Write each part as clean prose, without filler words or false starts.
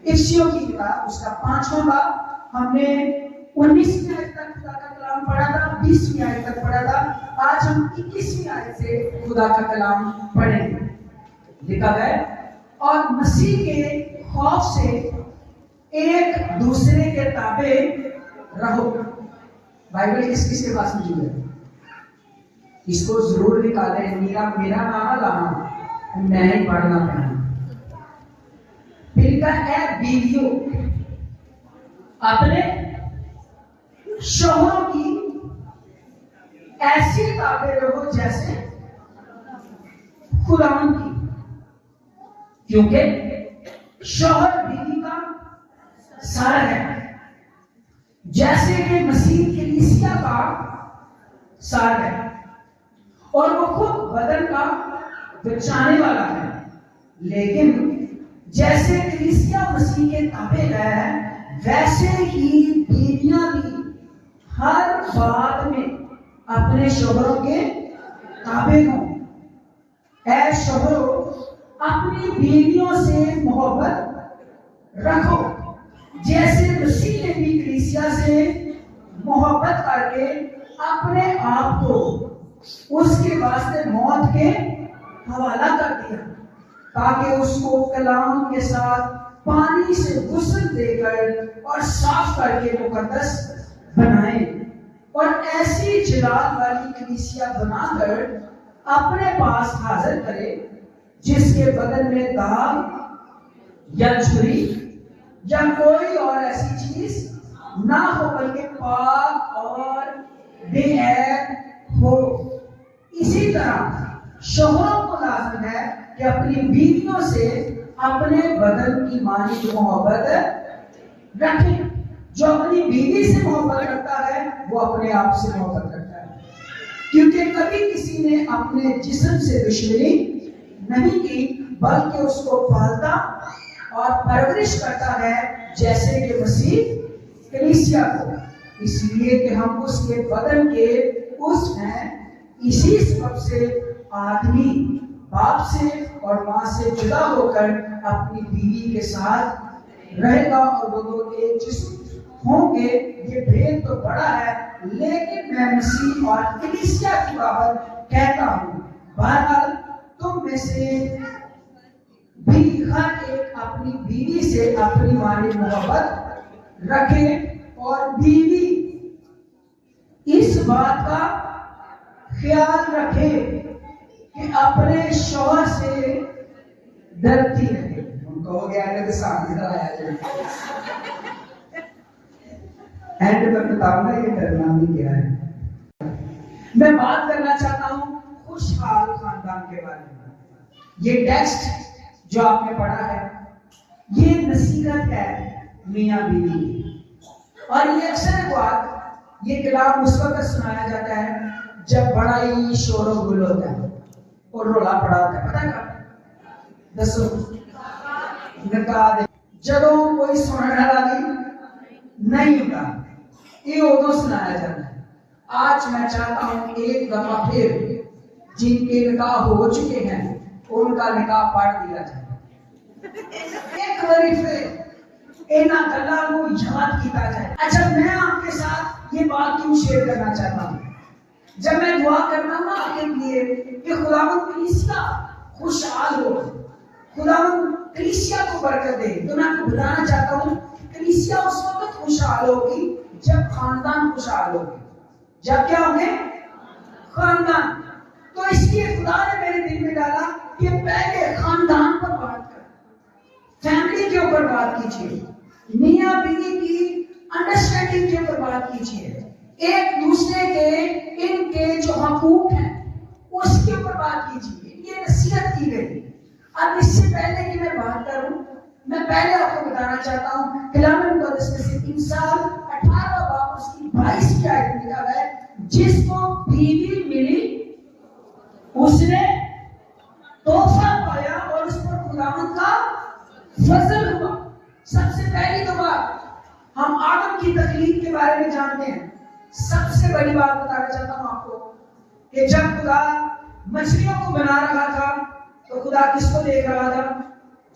इफ्सियों की किताब उसका 5वां बाब, हमने 19वीं आयत तक खुदा का कलाम पढ़ा था, 20वीं आयत तक पढ़ा था। आज हम 21वीं आयत से खुदा का कलाम पढ़ेंगे। लिखा है, और मसीह के खौफ से एक दूसरे के ताबे रहो। बाइबल किस किस के पास मौजूद है? इसको जरूर निकालें। मेरा नाम लाना, मैं ही पढ़ना पड़ा। फिर का है, बीवियों अपने शोहरों की ऐसी ताबे रहो जैसे खुदावंद की, क्योंकि शोहर बीवी का सर है, जैसे कि मसीह कलीसिया का सर है और वो खुद बदन का बचाने वाला है। लेकिन जैसे कलीसिया मसीह के ताबे है, वैसे ही बीवियां भी हर बात में अपने शोहरों के ताबे हों। ऐ शोहरों, अपनी बीवियों से मोहब्बत रखो, जैसे मसीह ने भी कलीसिया से मोहब्बत करके अपने आप को उसके वास्ते मौत के हवाला कर दिया, ताकि उसको कलाम के साथ पानी से गुस्ल देकर और साफ करके मुकद्दस बनाए और ऐसी जलाल वाली कलीसिया बनाकर अपने पास हाजिर करे, जिसके बदन में दाग या छुरी या कोई और ऐसी चीज ना हो, बल्कि पाक और बेऐब हो। इसी तरह शोहरों को लाजिम है कि अपनी बीवियों से अपने बदन की मानी मोहब्बत रखें। जो अपनी बीवी से मोहब्बत करता है वो अपने आप से मोहब्बत करता है, क्योंकि कभी किसी ने अपने जिस्म से दुश्मनी नहीं की, बल्कि उसको पालता और परवरिश करता है, जैसे कि मसीह कलीसिया को, इसलिए कि हम उसके बदन के उस हैं। इसी सबब से आदमी बाप से और मां से जुदा होकर अपनी बीवी के साथ रहेगा और वो दोनों एक जिस्म होंगे। ये भेद तो बड़ा है, लेकिन मैं मसीह और कलीसिया की बाबत कहता हूँ। बहरहाल तुम में से भी हर एक अपनी बीवी से अपनी मानी मोहब्बत रखे, और बीवी इस बात का ख्याल रखे कि अपने शौहर से डरती रहे। उनको हो गया तो सामने आया एंड में बताऊंगा ये डरना भी क्या है। मैं बात करना चाहता हूं खुशहाल खानदान के बारे में। ये टेक्स्ट जो आपने पढ़ा है, ये नसीहत है मियां बीवी की, और ये अक्सर बात ये कलाम उस वक्त सुनाया जाता है जब बड़ा ही शोर गुल होता है और रोला पड़ा होता है। पता कब? दसो निकाह दे जदों कोई सुनने वाला नहीं होता, ये उदों सुनाया जाता है। आज मैं चाहता हूं एक दफा फिर जिनके निकाह हो चुके हैं उनका निकाह पढ़ दिया जाए। एक बारी फिर इना गल्लां को याद किया जाए। अच्छा, मैं आपके साथ ये बात क्यों शेयर करना चाहता हूं? जब मैं दुआ करना ना आपके लिए कि खुदावंद कलीसिया खुशहाल हो, खुदावंद कलीसिया को बरकत दे, तो मैं आपको बताना चाहता हूँ कलीसिया उस वक्त खुशहाल होगी जब खानदान खुशहाल होगी। जब क्या होंगे? खानदान। तो इसलिए खुदा ने मेरे दिल में डाला कि पहले खानदान पर बात कर, फैमिली के ऊपर बात कीजिए, मियां बीवी की अंडरस्टैंडिंग के ऊपर बात कीजिए, एक दूसरे के इनके जो हकूक हैं उसके ऊपर बात कीजिए। ये नसीहत की गई। अब इससे पहले कि मैं बात करूं, मैं पहले आपको बताना चाहता हूं कलाम मुकद्दस में से इंसाल 18 बाब उसकी 22 की आयत में लिखा है, जिसको बीवी मिली उसने तोहफा पाया और उस पर खुदावंद का फजल हुआ। सबसे पहली तो बात हम आदम की तकलीफ के बारे में जानते हैं। सबसे बड़ी बात बताना चाहता हूं आपको कि जब खुदा मछलियों को बना रहा था तो खुदा किसको देख रहा था?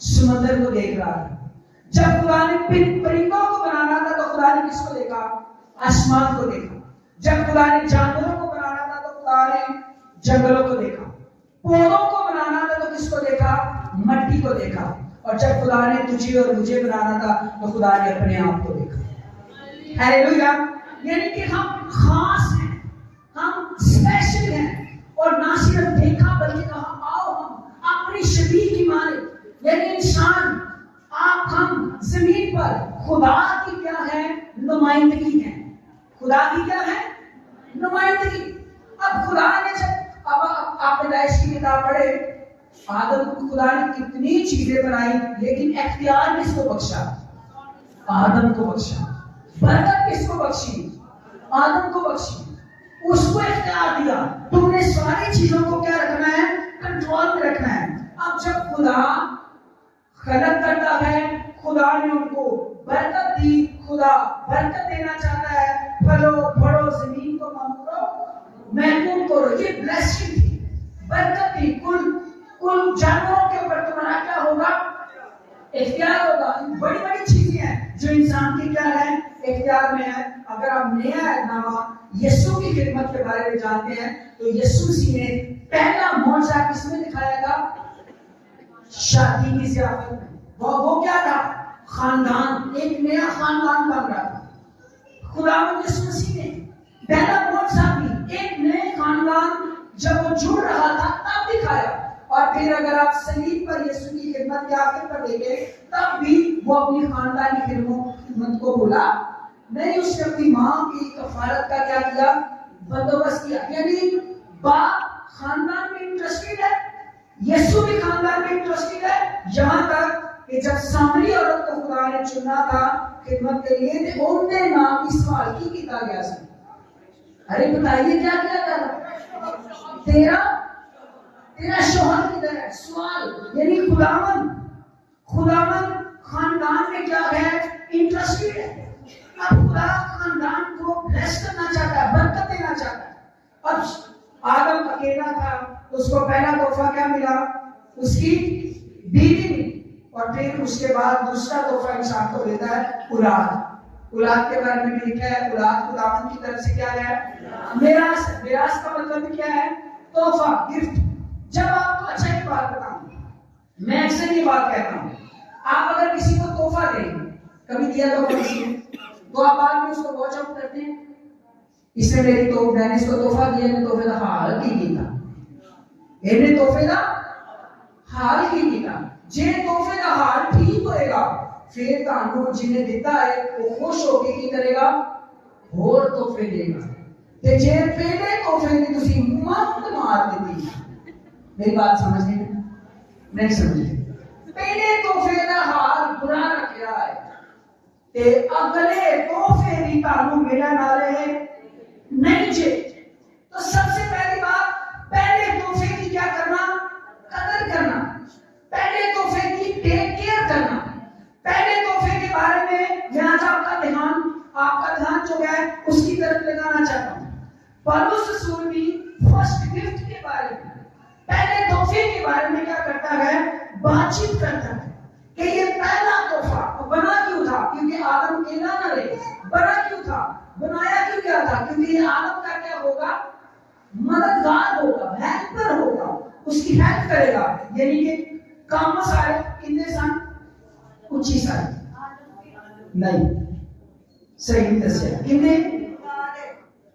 समुद्र को देख रहा था। जब आसमान को देखा। जब खुदा ने जानवरों को बनाना था तो खुदा ने जंगलों को देखा। पौधों को बनाना था तो किसको देखा? मट्टी को देखा। और जब खुदा ने तुझे और मुझे बनाना था तो खुदा ने अपने आप को देखा। हालेलुया। यानी कि हम खास हैं, हम स्पेशल हैं। और ना सिर्फ देखा बल्कि कहा आओ हम अपनी शबीह की माने, यानी इंसान आप हम जमीन पर खुदा की क्या है? नुमाइंदगी है। खुदा की क्या है? नुमाइंदगी। अब खुदा ने जब अब आप पैदाइश की किताब पढ़े, आदम को खुदा ने कितनी चीजें बनाई, लेकिन इख्तियार किसको बख्शा? आदम को बख्शा। बरकत किसको बख्शी? आदम को बख्शी। उसको इख्तियार दिया, तुमने सारी चीजों को क्या रखना है? कंट्रोल में रखना है। अब जब खुदा खलक करता है, खुदा ने उनको बरकत दी। खुदा बरकत देना चाहता है, फलो फड़ो, जमीन को महफूज करो। ये ब्लेसिंग थी, बरकत थी। कुल जानवरों के ऊपर तुम्हारा क्या होगा? इख्तियार होगा। बड़ी बड़ी चीजें हैं जो इंसान की क्या है? इख्तियार में है। अगर आप नया नामा यीशु की खिदमत के बारे में जानते हैं तो यीशु मसीह ने पहला मौजज़ा किसमें दिखाया था? शादी की ज़ियाफत में। वो क्या था? खानदान, एक नया खानदान बन रहा था। खुदावंद यीशु मसीह ने पहला मौजज़ा भी एक नए खानदान जब वो जुड़ रहा था तब दिखाया। और फिर अगर आप सलीब पर यीशु की खिदमत के आखिर पर देखें, तब भी वो अपनी खानदानी खिदमत को भूला नहीं। उसने अपनी माँ की कफारत का क्या किया? बंदोबस्त किया। यानी बाप खानदान में इंटरेस्टेड है, यीशु भी खानदान में इंटरेस्टेड है। यहाँ तक कि जब सामरी औरत को खुदा ने चुना था खिदमत के लिए, तो उनके नाम की सवाल की किया गया था। अरे बताइए क्या किया था? तेरा शौहर किधर है? सवाल। यानी खुदावन खानदान में क्या है? इंटरेस्टेड है। अब खुदा खानदान को ब्लेस करना चाहता है, बरकत देना चाहता है। अब आदम अकेला था, उसको पहला तोहफा क्या मिला? उसकी बीवी मिली। और फिर उसके बाद दूसरा तोहफा इंसान को देता है औलाद। औलाद के बारे में भी लिखा है, औलाद खुदावन की तरफ से क्या है? मिरास। मिरास का मतलब क्या है? तोहफा, गिफ्ट। जब आपको अच्छा एक बात बताऊं, मैं अक्सर ये बात कहता हूं, आप अगर किसी को तोहफा दें, कभी दिया तो किसी ने, तो आप बाद में उसको वॉच आउट करते हैं, इसने मेरी तो मैंने इसको तोहफा दिया, ने तोहफे का हाल की कीता, इन्हें तोहफे का हाल की कीता। जे तोहफे का हाल ठीक होएगा, फिर तानू जिन्हें देता है वो खुश होके की करेगा? और तोहफे देगा। ते जे पहले तोहफे की तुसी मत मार देती। मेरी बात समझ नहीं समझे? पहले तोहफे का हाल बुरा रखा है ते अगले तोहफे भी तानू मिलने वाले हैं नहीं जे। तो सबसे पहली बात, पहले तोहफे की क्या करना? कदर करना। पहले तोहफे की टेक केयर करना। पहले तोहफे के बारे में यहाँ से आपका ध्यान जो है उसकी तरफ लगाना चाहता हूँ। पौलुस रसूल भी फर्स्ट गिफ्ट के बारे में, पहले तोहफे के बारे में क्या करता है? बातचीत करता है कि ये पहला तोहफा बना क्यों था? क्योंकि आदम अकेला न रहे। बना क्यों था? बनाया क्यों क्या था? क्योंकि ये आदम का क्या होगा? मददगार होगा, हेल्पर होगा, उसकी हेल्प करेगा। यानी कि काम सारे कितने सन? ऊंची सारे नहीं, सही दसिया कितने?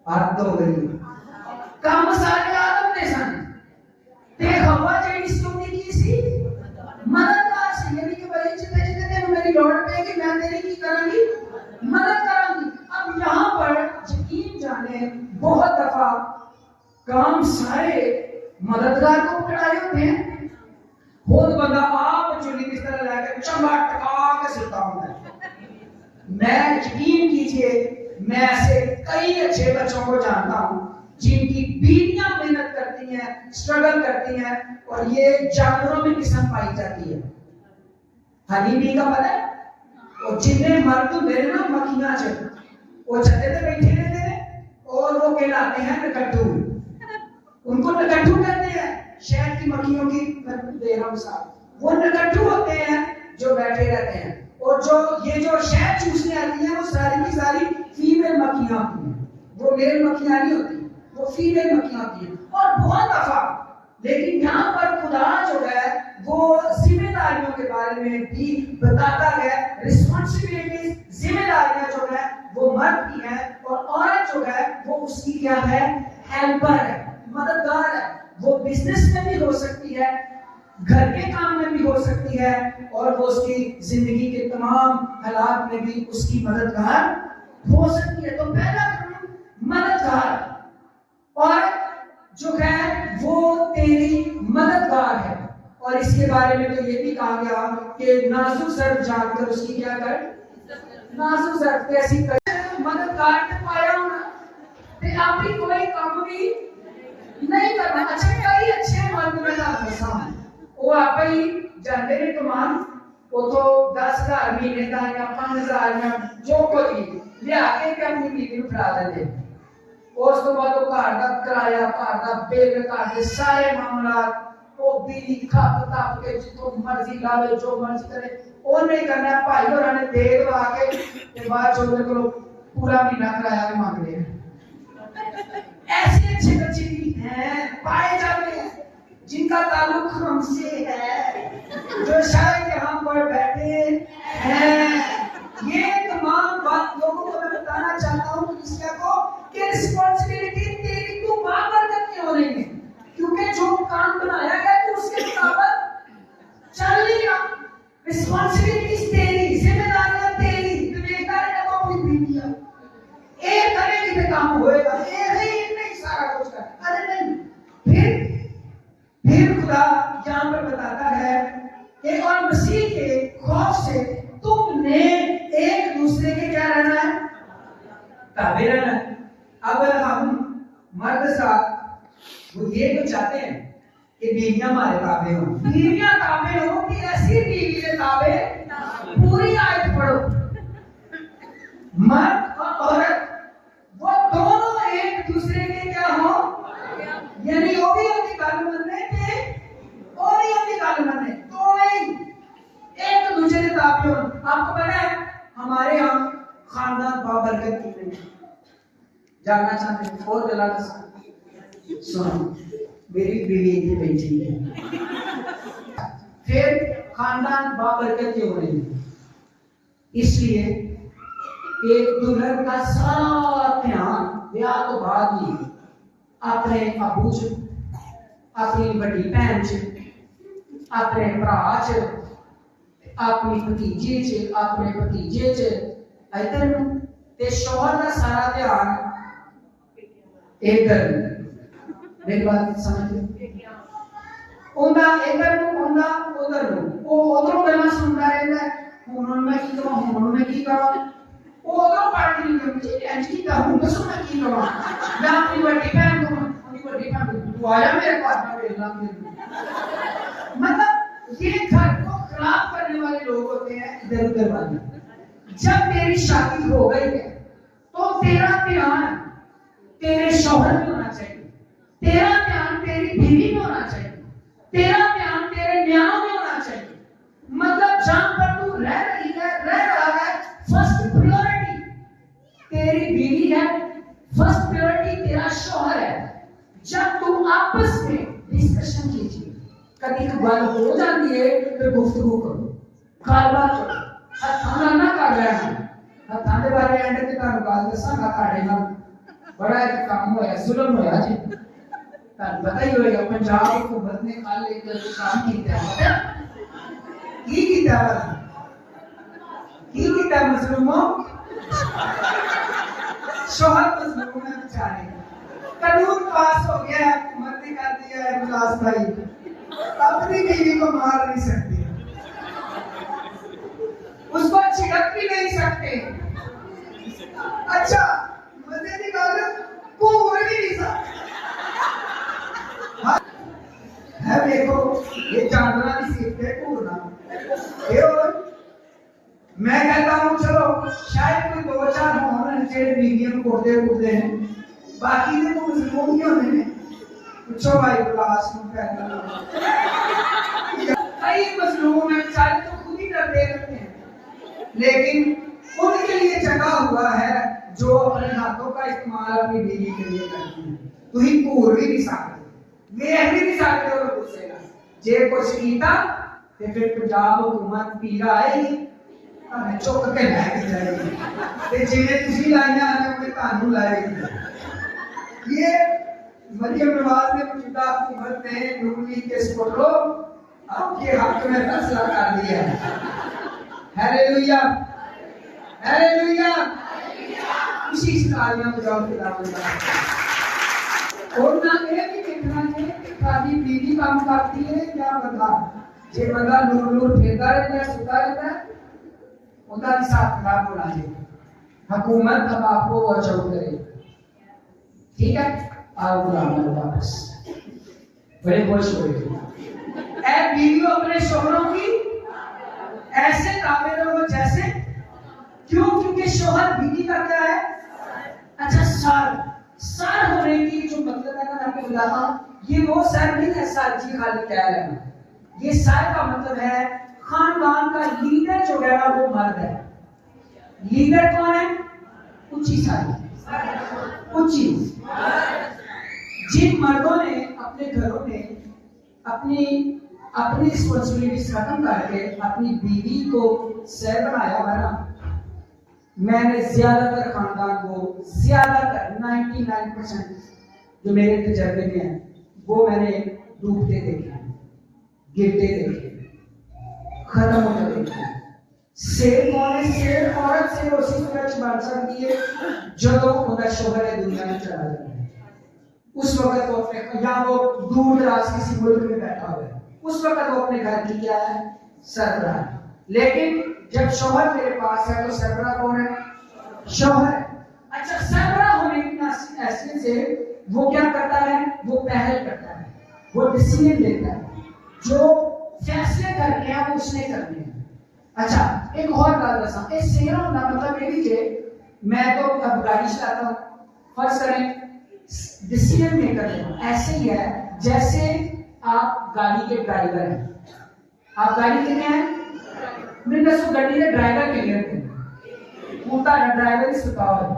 आठ तो हो गई। काम सारे आदम ने सन ते हवा जेडी स्तुति की सी मददगार से। यानी कि भाई जितने जितने तेन मेरी लोड़ पेगी मैं तेरी की करूंगी? मदद करूंगी। अब यहाँ पर यकीन जाने बहुत दफा काम सारे मददगार को पकड़ाए होते हैं। खुद बंदा आप चुनी किस तरह लाकर चंबा टका के सुता हूं। मैं यकीन कीजिए, मैं ऐसे कई अच्छे बच्चों को जानता हूं जिनकी बीवियां मेहनत करती हैं, स्ट्रगल करती हैं, और ये जानवरों में किस्म पाई जाती है। हनी बी का पता है? और जिन्हें मर्द होते ना मक्खियां च वो छत्ते पे बैठे रहते हैं और वो कहलाते हैं नकट्टू। उनको नकट्टू कहते हैं। शहर की मक्खियों की दे रहा हूं साहब, वो नकट्टू होते हैं जो बैठे रहते हैं। और जो ये जो शहद चूसने आती है वो सारी की सारी फीमेल मक्खियां होती हैं, वो मेल मक्खियां नहीं होती, वो फीमेल मक्खियां होती हैं। और बहुत दफा लेकिन यहाँ पर खुदा जो है वो जिम्मेदारियों के बारे में भी बताता है। रिस्पॉन्सिबिलिटीज, जिम्मेदारियां जो है वो मर्द की है और औरत जो है वो उसकी क्या है, हेल्पर है, मददगार है। वो बिजनेस में भी हो सकती है, घर के काम में भी हो सकती है और वो उसकी जिंदगी के तमाम हालात में भी उसकी मददगार हो सकती है। तो पहला मददगार, और जो है वो तेरी मददगार है। और इसके बारे में तो ये भी कहा गया कि नाजुक सर्फ जानकर उसकी क्या कर, नाजुक सर्फ कैसी कर, मददगार ने पाया होना ते आप भी कोई काम भी नहीं करना। अच्छा, कई अच्छे मर्द में ना वो आप ही जाते ने कमान, वो तो 10,000 महीने का या 5,000 या जो कोई ले आके अपनी बीवी को फड़ा देते। उस तो बाद वो घर का किराया, घर का बिल, घर के सारे मामला वो बिजली खप तप के जितो मर्जी लावे, जो मर्जी करे वो नहीं करना। भाई और ने दे दवा के बाद जो मेरे को पूरा महीना किराया भी मांग रहे हैं। ऐसे अच्छे बच्चे भी हैं, पाए जाते हैं जिनका ताल्लुक हमसे है, जो शायद यहाँ पर बैठे हैं। ये तमाम बात लोगों को मैं बताना चाहता हूँ को कि रिस्पॉन्सिबिलिटी तेरी तो बाबर करके हो रही है, क्योंकि जो काम बनाया गया तो उसके मुताबिक चल लिया। रिस्पॉन्सिबिलिटी तेरी, जिम्मेदारियां तेरी, जिम्मेदारी का तो अपनी बीवी है। एक करेगी तो काम होएगा, एक नहीं सारा कुछ कर। अरे नहीं, फिर खुदा यहाँ पर बताता है कि और मसीह के खौफ से तुमने एक दूसरे के क्या रहना है, ताबे रहना। अब हम मर्द साथ वो ये तो चाहते हैं कि बीवियां हमारे ताबे हो, बीवियां ताबे हो कि ऐसी बीवी के ताबे पूरी आयत पढ़ो। मर्द और औरत वो दोनों एक दूसरे के क्या हो, यानी वो भी अपनी गल मनने थे, वो भी अपनी गल मनने, तो एक दूसरे के ताबे हो। आपको पता है हमारे यहाँ खानदान बाबरकत की नहीं जानना चाहते हैं और जला सुनो, मेरी बीवी इतनी बेटी है, फिर खानदान बाबरकत क्यों नहीं, इसलिए एक दुल्हन का सारा ध्यान ब्याह तो बाद ही अपने अबू च, अपनी बड़ी भैन च, अपने भरा च, अपनी भतीजे च, अपने भतीजे च, इधर ते शौहर का सारा ध्यान इधर। मेरी बात समझ उनका इधर को उनका उधर को वो उधरों गल्ला सुनता रहता है। हुन मैं की करूं, हुन मैं की करूं, वो उधरों पार्टी नहीं करती एंड की कहूं तो सुन मैं की करूं। मैं अपनी बड़ी बहन को, अपनी बड़ी बहन को तू आया मेरे पास में भेजना फिर, मतलब ये घर को खराब करने वाले लोग होते हैं इधर उधर वाले। जब तेरी शादी हो गई है तो तेरा ध्यान तेरे शौहर में होना चाहिए, तेरा ध्यान तेरी बीवी में होना चाहिए, तेरा ध्यान तेरे न्यायों में होना चाहिए। मतलब जहां पर तू रह रहा है, फर्स्ट प्रायोरिटी तेरी बीवी है, फर्स्ट प्रायोरिटी तेरा शौहर है। जब तुम आपस में डिस्कशन कीजिए, कभी बात हो जाती है तो गुफ्तगू करो, गलबात करो, हथाना ना कर लेना। हथाने बारे एंड ते तानु गल दसांगा ताड़े नाल बड़ा एक काम होया, जुल्म होया जी। तानु पता ही होएगा पंजाब हुकूमत ने कल एक काम कीता है, की कीता है, की कीता मजलूमों, शौहर मजलूम है बेचारे। कानून पास हो गया है, हुकूमत ने कर दिया है मुलाज भाई अपनी बीवी को मार नहीं सकते, उसको छिड़क भी नहीं सकते। अच्छा मजे की बात को भी नहीं सकते है। देखो ये जानना भी सीखते हैं कूदना। मैं कहता हूँ चलो शायद कोई 2-4 होने जेड मीडियम कोडे कूदे हैं, बाकी ने तो मुस्लिम क्यों नहीं पूछो भाई क्लास में कहना। कई मजलूम हैं बेचारे तो खुद ही डरते रहते हैं, लेकिन उनके लिए जगह हुआ है जो अपने हाथों का इस्तेमाल अपनी बीवी के लिए करती है। तुम घूर भी नहीं सकते, वेख भी नहीं सकते और गुस्से ना जे कुछ कीता ते फिर पंजाब हुकूमत पीरा आएगी हमें चुक के लैके जाएगी ते जिन्हें तुसी लाइयां ने उन्हें तानू लाएगी। ये मरियम नवाज ने मौजूदा हुकूमत ने नून लीग के सपोर्टरों आपके हक में फैसला कर दिया है। हालेलुया हालेलुया, इसी तालियां बजाओ खुदावंद का। और ना ये भी देखना है कि खाली बीवी काम करती है या बंदा, जे बंदा लूर लूर फेरता रहता है सुता रहता है उनका हिसाब खराब होना चाहिए। हुकूमत अब आपको वॉच आउट करे, ठीक है? आओ गुलाम वापस बड़े खुश हो गए। ऐ बीवियों अपने शोहरों की ऐसे ताबे रहो जैसे, क्यों? क्योंकि शोहर बीवी का क्या है? अच्छा, सर होने की जो मतलब है ना, मैं आपको बताता हूँ, ये वो सर नहीं है सर जी खाली कह लेना। ये सर का मतलब है खानदान का लीडर जो है ना वो मर्द है। लीडर कौन है? ऊंची सारी ऊंची। जिन मर्दों ने अपने घरों में अपनी रिस्पॉन्सिबिलिटीज खत्म करके अपनी बीवी को सर बनाया है ना, मैंने ज्यादातर खानदान को, ज्यादातर 99% जो मेरे तजर्बे में है वो मैंने डूबते देखे, गिरते देखे, खत्म होते देखे। शेर कौन है? शेर औरत से उसी तरह बन सकती है जब उनका शोहर है दुनिया में चला जाता है। उस वक्त वो अपने, या वो दूर दराज किसी मुल्क में बैठा हुआ है, उस वक्त वो अपने घर की क्या है? सरबराह। लेकिन जब शोहर मेरे पास है तो सरबराह कौन है? शोहर। अच्छा, सरबराह होने की हैसियत से वो क्या करता है? वो पहल करता है, वो डिसीजन लेता है, जो फैसले करने हैं वो उसने करने हैं। अच्छा, एक और बात बता, ये शेर होना मतलब ये भी कि मैं तो अब गाड़ी चलाता हूँ, फर्ज करें डिसीजन मेकर है, ऐसे ही है जैसे आप गाड़ी के ड्राइवर हैं। आप गाड़ी के क्या हैं? मैं दसो गाड़ी के ड्राइवर के लिए थे, पूरा ड्राइवर ही सुताओ है,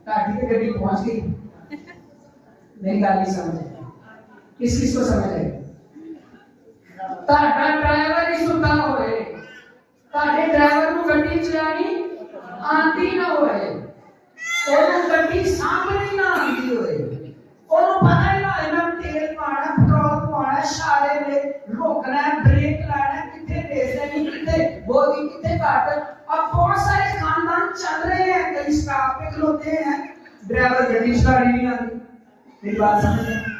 गाड़ी के गड्डी पहुंच गई। मेरी गाड़ी समझ किस किस को समझ है? ताड़ा ड्राइवर ही सुताओ है, ताड़े ड्राइवर को गड्डी चलानी आती ना होए, और गड्डी सामने ना आती होए, और पता ही ना है ना तेल पाना, पेट्रोल पाना, सारे में रोकना है, ब्रेक लाना, कितने रेस है, कितने बोगी, कितने काटर। अब बहुत सारे खानदान चल रहे हैं, कई स्टाफ पे खलोते हैं, ड्राइवर गड्डी चला रही नहीं आती। मेरी बात समझ रहे?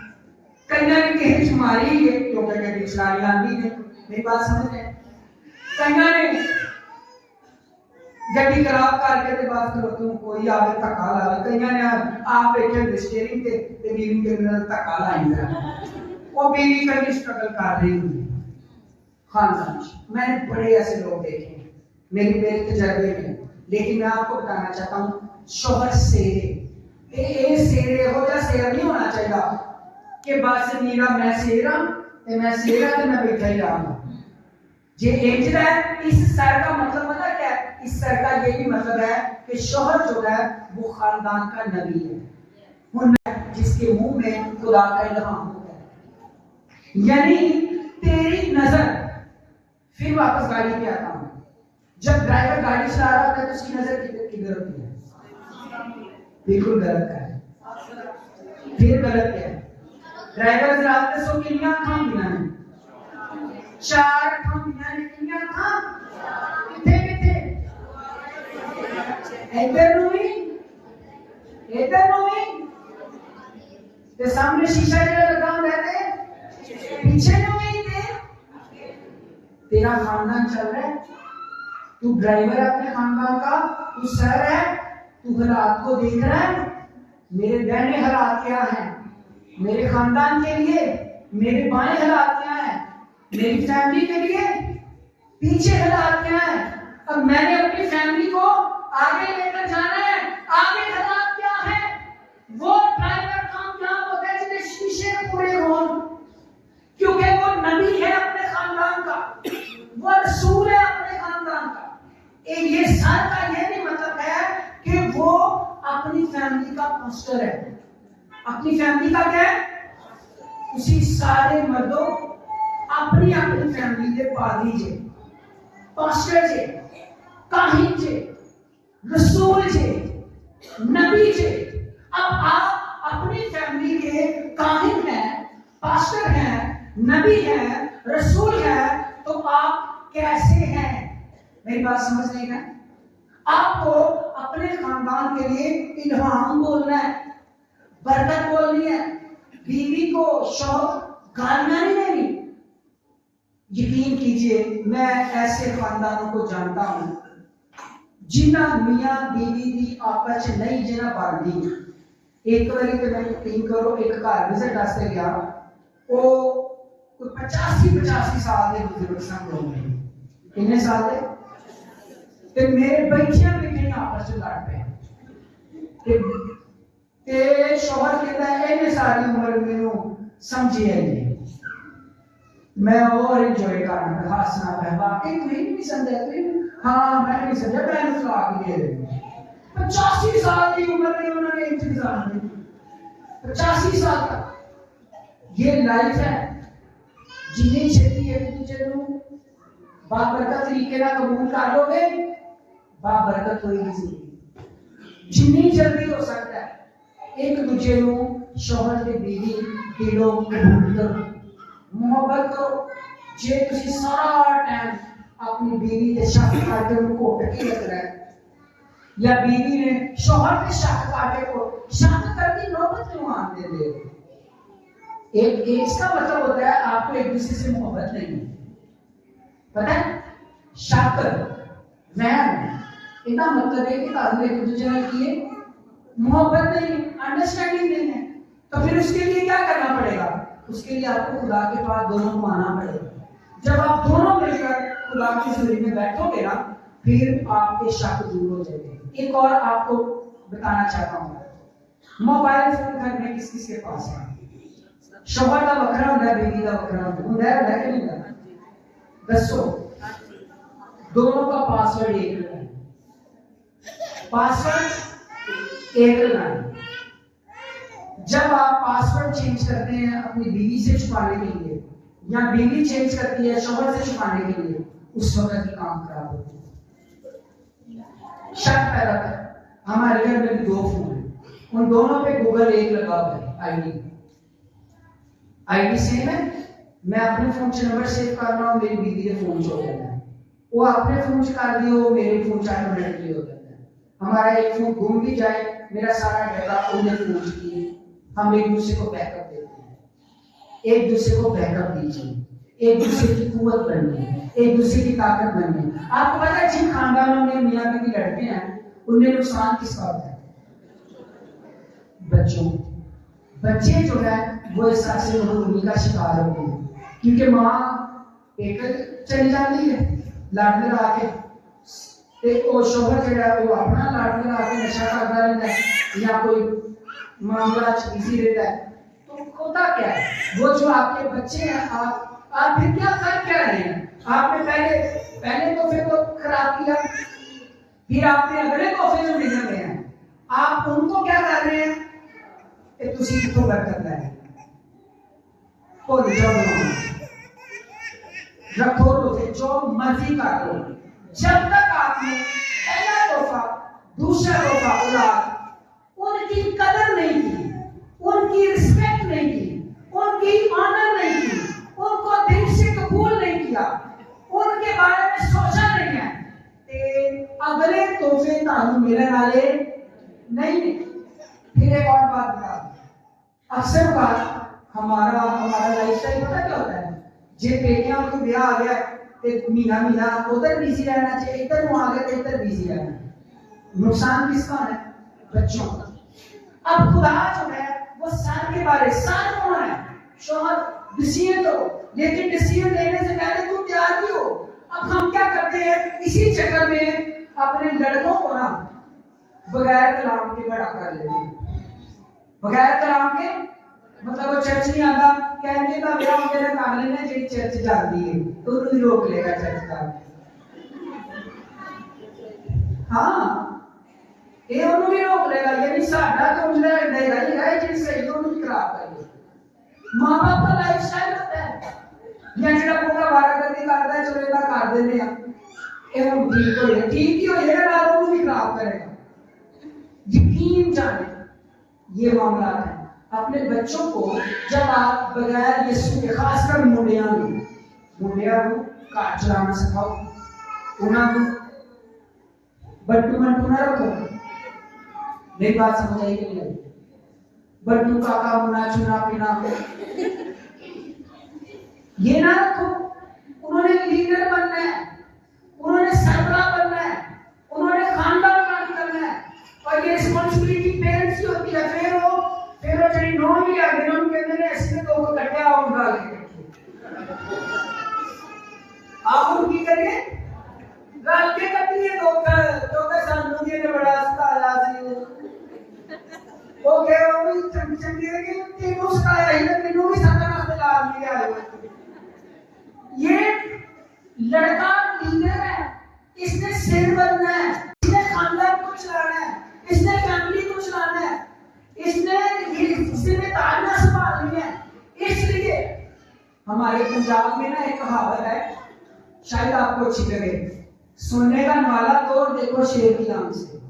कन्या ने कहीं मारी है क्योंकि गड्डी चला रही आती है। मेरी बात समझ रहे? कन्या ने गड्डी खराब करके ते बात करो, तुम कोई आवे धक्का लावे, कईयां ने आप बैठे स्टीयरिंग ते बीवी के अंदर धक्का लाइंदा, वो बीवी कभी स्ट्रगल कर रही होगी खानदान। मैंने बड़े ऐसे लोग देखे मेरे तजर्बे में। लेकिन मैं आपको बताना चाहता हूँ, शोहर शेर ये शेर हो या शेर नहीं होना चाहिए कि बस मेरा मैं शेर हां ते मैं शेर हां ते मैं बैठा ही रहां। ये एक है, इस सर का मतलब पता क्या है? इस सर का ये भी मतलब है कि शोहर जो है वो खानदान का नबी है, जिसके मुंह में खुदा का इल्हाम होता है। यानी तेरी नजर, फिर वापस गाड़ी पे आता हूं, जब ड्राइवर गाड़ी चला रहा होता है तो उसकी नजर किधर होती है? बिल्कुल गलत है। फिर गलत क्या है? ड्राइवर रात में सो किनिया खाम बिना है, चार खाम बिना है, किनिया खाम किथे किथे इधर नुई ते सामने शीशा जो लगा रहता है, पीछे नुई थे। तेरा खानदान चल रहा है, तू ड्राइवर है अपने खानदान का, तू सर है, तू हालात को देख रहा है। मेरे दाहिने हालात क्या है मेरे खानदान के लिए, मेरे बाएं हालात क्या है मेरी फैमिली के लिए, पीछे हालात क्या है। अब मैंने अपनी फैमिली को आगे लेकर जाना है, आगे हालात क्या है? वो ड्राइवर कामयाब होता है जिन्हें शीशे पूरे हो, क्योंकि वो नबी है अपने खानदान का, वो रसूल है अपने खानदान का। ये फैमिली का पास्टर है, अपनी फैमिली का क्या है? उसी सारे मर्दों अपनी अपनी फैमिली के पादरी जे, पास्टर जे, काहिन जे, रसूल जे, नबी जे। अब आप अपनी फैमिली के काहिन हैं, पास्टर हैं, नबी हैं, रसूल हैं, तो आप कैसे हैं? मेरी बात समझ नहीं है? आपको अपने खानदान के लिए इल्हाम बोलना है, बरकत बोलनी है, बीवी को शौक गालियां नहीं देनी। यकीन कीजिए मैं ऐसे खानदानों को जानता हूं जिन्हें मियां बीवी की आपस च नहीं जिन्हें पालदी। एक बार तो मैं यकीन करो एक घर विजिट वास्ते गया, वो कोई 85 साल के बुजुर्ग सन लोग ने, कितने साल के, ते मेरे बच्चियां बेटियां आपस में लड़ पे ते शोहर कहता है इन्हें सारी उम्र मैनू समझी है नहीं, मैं और एंजॉय करना हंसना है, बाकी तू ही नहीं समझा, तू हाँ मैं नहीं समझा, मैं उसका आगे दे रही 85 साल की उम्र में उन्होंने इंतजार दी, 85 साल तक ये लाइफ है। जिन्नी छेती एक दूसरे को बाबरकत तरीके ना कबूल कर लोगे, बाबरकत होगी जिंदगी। जिन्नी जल्दी हो सकता है एक दूसरे को शौहर के बीवी दिलों कबूल करो, मोहब्बत करो। जे तुसी सारा टाइम अपनी बीवी के शक करके उनको टकी रखना है, या बीवी ने शौहर के शक काटे को शक करके नौबत क्यों आने दे? एक इसका मतलब होता है आपको एक दूसरे से मोहब्बत नहीं है, पता है? शक वहम इतना मतलब है कि ताकि एक दूसरे की मोहब्बत नहीं, अंडरस्टैंडिंग नहीं है, तो फिर उसके लिए क्या करना पड़ेगा? उसके लिए आपको खुदा के पास दोनों को आना पड़ेगा। जब आप दोनों मिलकर खुदा की हज़ूरी में बैठोगे ना, फिर आपके शक दूर हो जाएंगे। एक और आपको बताना चाहता हूँ, मोबाइल फोन घर में किस किस के पास है? शौहर का वखरा होता है, बीवी का वखरा होता है कि नहीं? दसो, दोनों का पासवर्ड एक लगाए, पासवर्ड एक लगाए। जब आप पासवर्ड चेंज करते हैं अपनी बीवी से छुपाने के लिए, या बीवी चेंज करती है शौहर से छुपाने के लिए, उस वक्त ही काम खराब होता है, शक पैदा कर। हमारे घर में 2 फोन है, उन दोनों पे गूगल एक लगा हुआ है, आईडी सेम है। मैं अपने फोन से नंबर सेव कर रहा हूँ, मेरी बीवी के फोन से हो जाता है, वो अपने फोन से कर दियो, मेरे फोन से ऑटोमेटिकली हो जाता है। हमारा एक फोन गुम भी जाए, मेरा सारा डाटा उन्हें फोन की, हम एक दूसरे को बैकअप देते हैं, एक दूसरे को बैकअप दीजिए, एक दूसरे की कुव्वत बननी है, एक दूसरे की ताकत बननी है। आपको पता है जिन खानदानों में मियां बीवी लड़ते हैं उनमें नुकसान किसका होता है? बच्चों, बच्चे जो है वो इस तरह से महरूमी का शिकार होते हैं, क्योंकि माँ एक चली जाती है लाड लगा के, वो शौहर जो है वो अपना लाड लगा के नशा करता रहता है, या कोई मामला बिजी रहता है। तो होता क्या है, वो जो आपके बच्चे हैं, आप फिर क्या कर क्या रहे हैं? आपने पहले तोहफे को खराब किया, फिर आपने अगले तोहफे जो मिल रहे हैं आप उनको क्या कर रहे हैं? तुसी कितों बरकत है रखो, तो जो मर्जी कर लो, जब तक आपने पहला तोहफा दूसरा तोहफा औलाद उनकी कदर नहीं की, उनकी रिस्पेक्ट नहीं की, उनकी ऑनर नहीं की, उनको दिल से कबूल नहीं किया, उनके बारे में सोचा नहीं है, अगले तोहफे तानू मिलने वाले नहीं। फिर एक और बात बता, अक्सर बात हमारा लाइफस्टाइल पता क्या होता है? जे बेटियां को ब्याह आ गया ते महीना उधर बिजी रहना चाहिए, इधर आ गया तो इधर बिजी रहना। नुकसान किसका है? बच्चों का। अब खुदा जो है वो सर के बारे, सर कौन है? शौहर। डिसीजन लो, लेकिन डिसीजन लेने से पहले तुम तैयार भी हो। अब हम क्या करते हैं, इसी चक्कर में अपने लड़कों को ना बगैर कलाम के बड़ा कर लेते हैं। बगैर कलाम के मतलब वो चर्च नहीं आता, कहने का ब्याह मेरा कर लेना, जी चर्च जाती है तो उन्हें रोक लेगा चर्च का। हाँ, ये ਉਹਨੂੰ ਵੀ ਰੋਕ ਲੇਗਾ यानी ਸਾਡਾ तो उन्हें देगा ही है जिस सही तो नहीं खराब करेगा मां बाप का लाइफस्टाइल होता है या ਜਿਹੜਾ ਪੂਰਾ ਵਾਰਾਗਰਦੀ ਕਰਦਾ ਹੈ ਚਲੋ ਇਹਦਾ ਕਰ ਦਿੰਦੇ ਆ ਇਹ ਹੁਣ ठीक हो जाएगा ठीक ही होएगा ना ਉਹਨੂੰ भी खराब करेगा यकीन जाने ये मामला है अपने बच्चों को जब आप बगैर यीशु के खासकर मुंडिया को कार चलाना सिखाओ उन्हें बट्टू मंटू ना रखो मेरी बात समझ आई कि नहीं बट्टू काका मुना चुना पीना ये ना रखो उन्होंने लीडर बनना है उन्होंने सरबराह बनना है उन्होंने खानदान कायम करना है और ये रिस्पांसिबिलिटी पेरेंट्स की होती है फिर वो जड़ी नो भी आ गए उनके अंदर ऐसे तो वो कटे आओ डाल के आप उनकी करिए गाल के कटी है तो का सानू ये ने बड़ा सताया सी वो कह रहा हूं चंगी है कि तीनों सताया ही ना तीनों भी सता ना ला लिया ये लड़का लीडर है इसने सिर बनना है इसने खानदान को चलाना है इसने फैमिली को चलाना है इसने जिम्मेदारियां संभालनी है इसलिए हमारे पंजाब में ना एक कहावत है शायद आपको अच्छी लगे सोने का नाला तोड़ देखो शेर की आंख से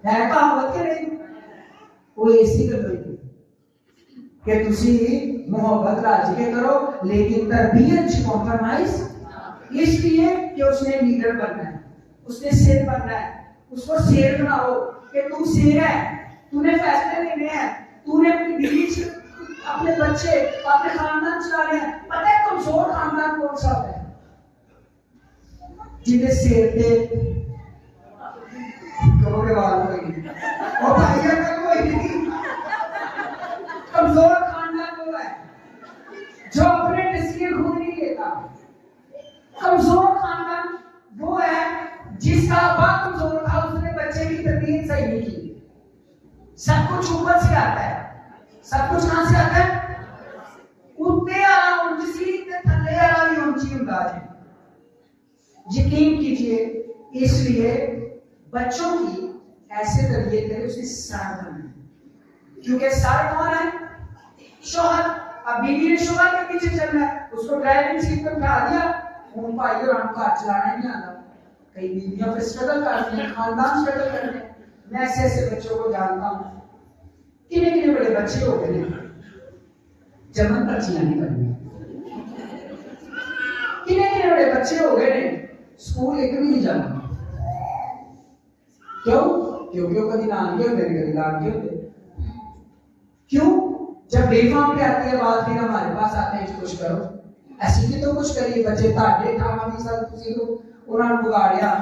है कहावत के नहीं वो ऐसी कर रही कि तुसी मोहब्बत राजी के करो लेकिन तरबियत कॉम्प्रोमाइज इसलिए कि उसने लीडर बनना है उसने शेर बनना है उसको शेर बनाओ कि तू शेर है तूने फैसले लेने हैं तूने अपनी बीवी अपने बच्चे अपने खानदान चलाने हैं पता है कमजोर खानदान कौन सा होता है जिन्हें शेर थे कहोगे बात कोई और भाइयों का कोई नहीं कमजोर खानदान वो है जो अपने डिसीजन खुद नहीं लेता कमजोर खानदान वो है जिसका बाप कमजोर था उसने बच्चे की तरबियत सही नहीं की सब कुछ ऊपर से आता है सब कुछ कहां से आता है उत्ते आला उंची ते थल्ले आला भी उंची ਹੁੰਦਾ है यकीन कीजिए इसलिए बच्चों की ऐसे तरबियत करें उसे सर बनना है क्योंकि सर कौन है शौहर अब बीवी ने शौहर के पीछे चलना है उसको ड्राइविंग सीट पर बिठा दिया उन भाई और हम कार चलाना नहीं आता कई बीवियां फिर स्ट्रगल करती हैं खानदान स्ट्रगल करते हैं मैं ऐसे बच्चों को जानता हूं कितने बड़े बच्चे हो गए जमन पर्चियां नहीं करनी कितने बड़े बच्चे हो गए स्कूल एक भी नहीं जाना क्यों क्योंकि कभी नानके होते कभी लागे होते क्यों जब बेफाम पे आती है बात फिर हमारे पास आते हैं कुछ करो ऐसी भी तो कुछ करिए बच्चे ताड़े ठामा भी सब किसी को उन्होंने बिगाड़िया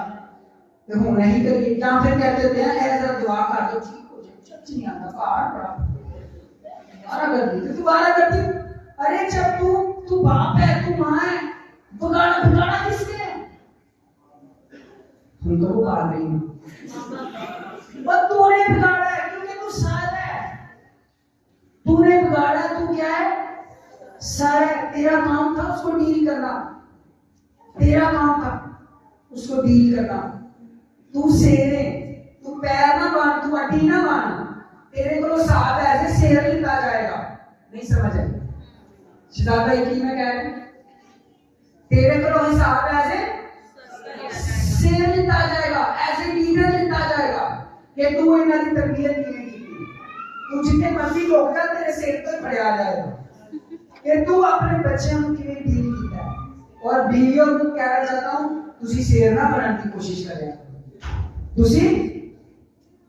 तो हम नहीं करिए या फिर कहते थे ऐसा दुआ कर दो ठीक हो जाए चर्च नहीं आता कार बड़ा दोबारा कर दी दोबारा कर दी अरे जब तू बाप है तू मां है बिगाड़ा किसने तुम तो बिगाड़ रही हो और तूने बिगाड़ा है क्योंकि तू साल है तूने बिगाड़ा तू क्या है सर है तेरा काम था उसको डील करना तेरा काम था उसको डील करना तू शेर है तू पैर ना बांध तू अड्डी ना बांध तेरे को साथ ऐसे शेर लिखा जाएगा नहीं समझ आई शिदाब भाई की मैं कह रहा तेरे को हिसाब ऐसे शेर लिखा जाएगा ऐसे लीडर लिखा जाएगा कि तू इन्हां दी तरबियत नहीं की तू जितने मर्जी लोग का तेरे सिर पर पड़या जाएगा कि तू अपने बच्चों को किवें डील कीता है और बीवियों को कहना चाहता हूं तुसी शेर ना बनने की कोशिश करें तुसी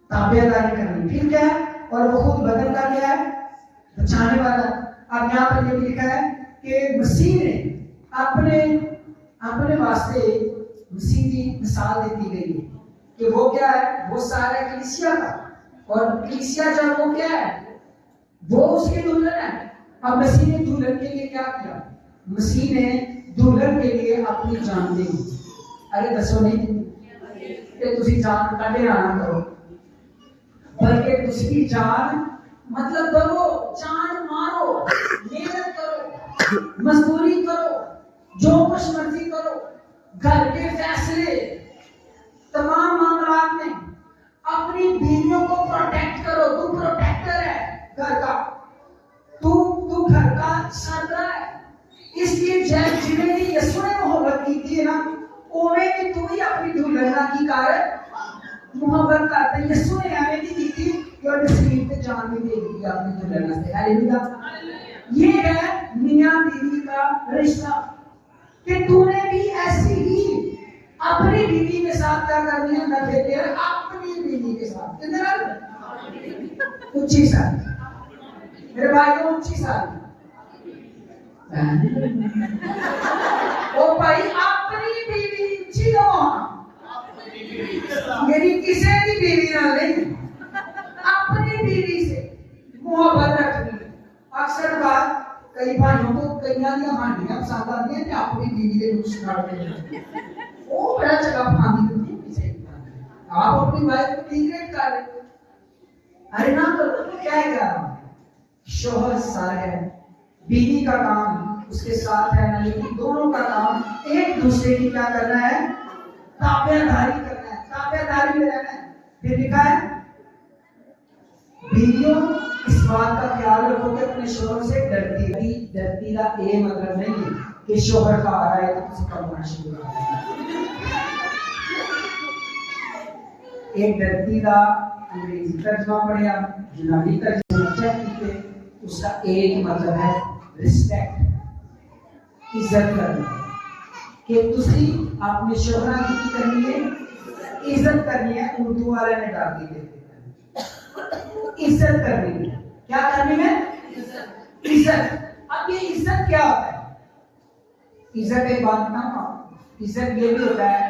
ताबेदारी करनी ठीक है और वो खुद बदल का क्या है बचाने वाला अब यहाँ पर ये लिखा है कि मसीह ने अपने वास्ते मसीह की मिसाल देती गई है कि वो क्या है वो सारा कलीसिया का और कलीसिया जब वो क्या है वो उसकी दुल्हन है अब मसीह ने दुल्हन के लिए क्या किया मसीह ने दुल्हन के लिए अपनी जान दी अरे दसो नहीं कि तुसी जान कटे आना करो बल्कि उसकी जान मतलब दो जान मारो मेहनत करो मजदूरी करो जो कुछ मर्जी करो घर के फैसले तमाम मामलात में अपनी मुहब्बत करते हैं। यीशु ने हमें भी दी थी कि और तस्वीर पे जान भी दे दी अपनी दुल्हन से। हालेलुया। ये है मियां बीवी का रिश्ता कि तूने भी ऐसी ही अपनी बीवी के साथ क्या करनी है, मैं कहते हैं अपनी बीवी के साथ किधर ऊंची साथ मेरे भाई को ऊंची साथ ओ भाई अपनी बीवी ऊंची हो, मेरी किसी की बीवी ना नहीं, अपनी बीवी से मोहब्बत रखनी है। अक्सर बात कई भाइयों को कई हांडियां पसंद आती हैं, अपनी बीवी के नुक्स काटते हैं, वो बड़ा जगह फांदी होती है। आप अपनी वाइफ को डिग्रेड कर रहे हो, अरे ना करो तो क्या है यार। शोहर सार है, बीवी का काम उसके साथ रहना, लेकिन दोनों का काम एक दूसरे की क्या करना है, ताबेदारी करना है, ताबेदारी में रहना है। फिर लिखा है बीवियों इस बात का ख्याल रखो कि अपने शोहर से डरती का ये मतलब नहीं है कि शोहर का आ रहा है तो किसी का होना शुरू कर देना। एक डरती का अंग्रेजी तर्जमा पढ़िया, यूनानी तर्जमा चेक कीजिए, उसका एक मतलब है रिस्पेक्ट, इज्जत करना। कि तुसी अपने शोहरा की करनी है, इज्जत करनी है। उर्दू वाले ने डाल दी है इज्जत करनी है। क्या करनी है? इज्जत। अब ये इज्जत क्या होता है? इज्जत एक बात ना, इज्जत ये भी होता है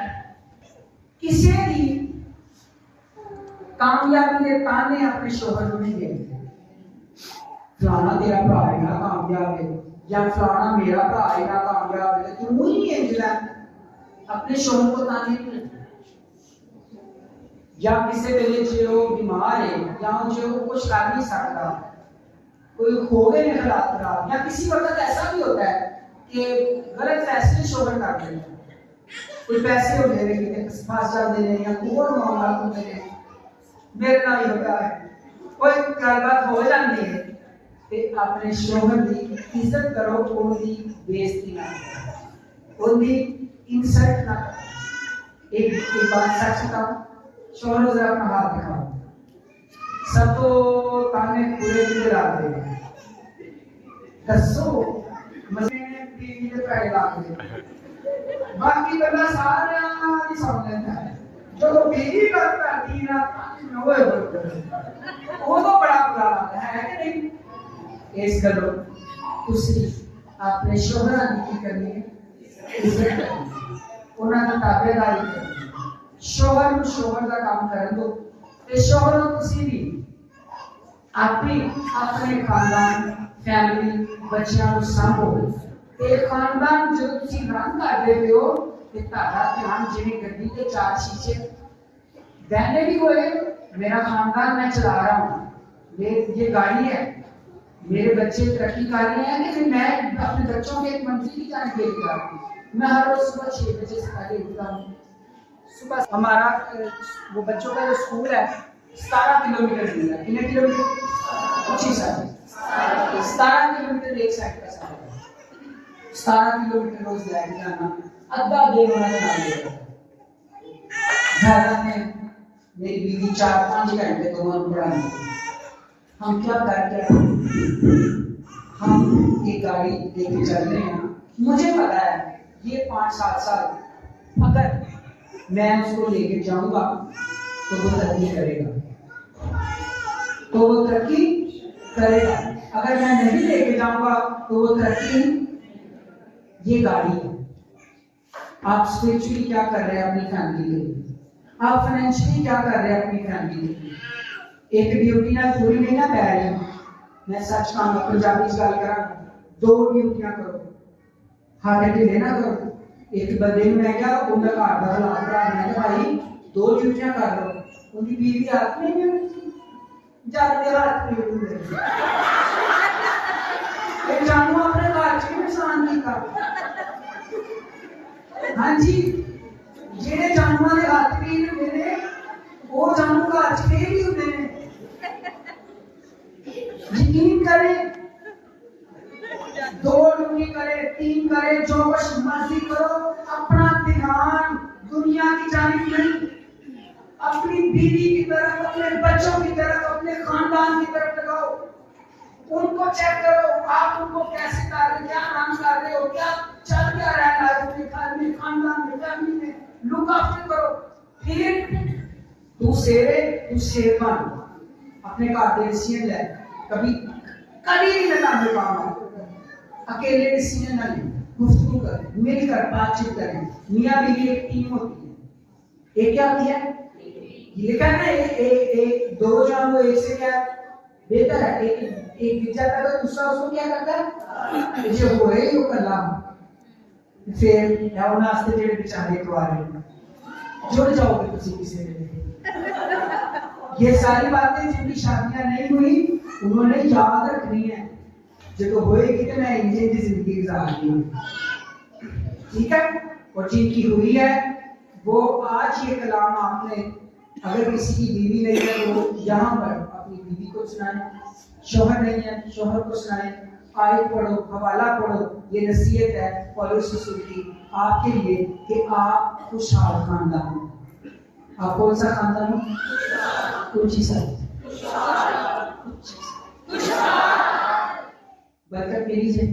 किसी भी कामयाबी के ताने अपने शोहर को नहीं देते। फलाना तेरा भरा है ना कामयाब है, या फलाना मेरा भरा है ना कामयाब है, तू ही नहीं है जिला अपने शोहर को ताने नहीं। या किसी वेले जो बीमार है या जो कुछ कर नहीं सकता, कोई खो गए ने हालात खराब, या किसी वक्त ऐसा भी होता है कि गलत फैसले शोहर कर देते हैं, कोई पैसे हो गए कि फंस जाते हैं या कोई मामला होते हैं, मेरे नाल ही होता है, कोई गलबात हो जाती है ते अपने शोहर की इज्जत करो, उनकी बेइज्जती ना करो, उनकी इंसल्ट ना करो। एक बात सच बताऊं, शोहर जरा अपना हाथ दिखाओ, सब तो ताने पूरे दिन लाते हैं, दसो महीने बीवी के पैसे लाते हैं, बाकी बंदा सारा ही समझ लेता है। जो बीवी का करती ना वो तो बड़ा बुरा लगता है कि नहीं। इस करो तुसी अपने शोहरा की करनी है, इज्जत करनी, उन्होंने ताबेदारी करनी, शोहर को शोहर का काम कर दो ते शोहर तुसी भी अपने खानदान फैमिली बच्चों को संभो ते खानदान जो तुसी रन कर देते हो ते ताड़ा ध्यान जिने गड्डी के चार शीशे बहने भी होए, मेरा खानदान मैं चला रहा हूँ, ये गाड़ी है, मेरे बच्चे तरक्की कर रहे हैं, लेकिन मैं अपने बच्चों के एक मंजिल की जान के लिए मैं हर रोज सुबह 6 बजे से पहले उठता हूँ। सुबह हमारा वो बच्चों का जो स्कूल है 17 किलोमीटर दूर है। कितने किलोमीटर? 17 किलोमीटर एक साइड का सफर है। 17 किलोमीटर रोज जाके जाना, आधा दिन होना है। घर में मेरी बीवी 4-5 घंटे तो हम पढ़ाने, हम क्या करते हैं, हम एक गाड़ी लेके चल रहे हैं, मुझे पता है ये 5-7 साल अगर मैं उसको लेके जाऊंगा तो वो तरक्की करेगा, अगर मैं नहीं लेके जाऊंगा तो वो तरक्की। ये गाड़ी है। आप स्पिरिचुअली क्या कर रहे हैं अपनी फैमिली के लिए, आप फाइनेंशियली क्या कर रहे हैं अपनी फैमिली के लिए। एक ड्यूटी ना पूरी नहीं ना पै रही, मैं सच कहूंगा पंजाबी गल करा, 2 ड्यूटियां करो, हाथ ढीले ना करो। एक बंदे मैं क्या उनका घर का हालात खराब, मैं भाई 2 ड्यूटियां कर लो, उनकी बीवी हाथ नहीं है जाते हाथ नहीं हुए एक जानू अपने घर च नुकसान किया। हाँ जी, जेडे जानवर के हाथ भी होंगे ने वो जानू घर च भी होंगे ने। यकीन करें, 2 ड्यूटी करे, 3 करे, जो कुछ मर्जी करो, अपना ध्यान दुनिया की जानिब नहीं। अपनी बीवी की तरफ, अपने बच्चों की तरफ, अपने खानदान की तरफ लगाओ। उनको चेक करो, आप उनको कैसे कर रहे, क्या काम कर रहे हो, क्या चल क्या रहा है आपके घर में, खानदान में, फैमिली में, लुक आफ्टर करो। फिर तू शेर बन, अपने घर डिसीजन ले। कभी कभी नहीं लगा मेरे काम, अकेले डिसीजन ना ले, गुफ्तगू कर, मिलकर बातचीत करें। मियां बीवी एक टीम होती है। एक क्या होती है, लिखा है ना, एक दो जो है वो एक से क्या बेहतर है। एक गिर जाता है तो दूसरा उसको क्या करता है, जो हो है यो कलाम। फिर या नास्ते जेड़े बेचारे तो आ रहे जुड़ जाओगे किसी किसी में। ये सारी बातें जिनकी शादियां नहीं हुई उन्होंने याद रखनी है, जो होएगी तो मैं इंजन की जिंदगी गुजारनी हूँ, ठीक है। और जिनकी हुई है वो आज ये कलाम आपने, अगर किसी की बीवी नहीं है तो यहाँ पर अपनी बीवी को सुनाए, शोहर नहीं है शोहर को सुनाए, आयत पढ़ो, हवाला पढ़ो। ये नसीहत है पौलुस रसूल की आपके लिए कि आप खुशहाल खानदान हो। आप कौन सा खानदान हो? ऊंची सा बरकत मिली से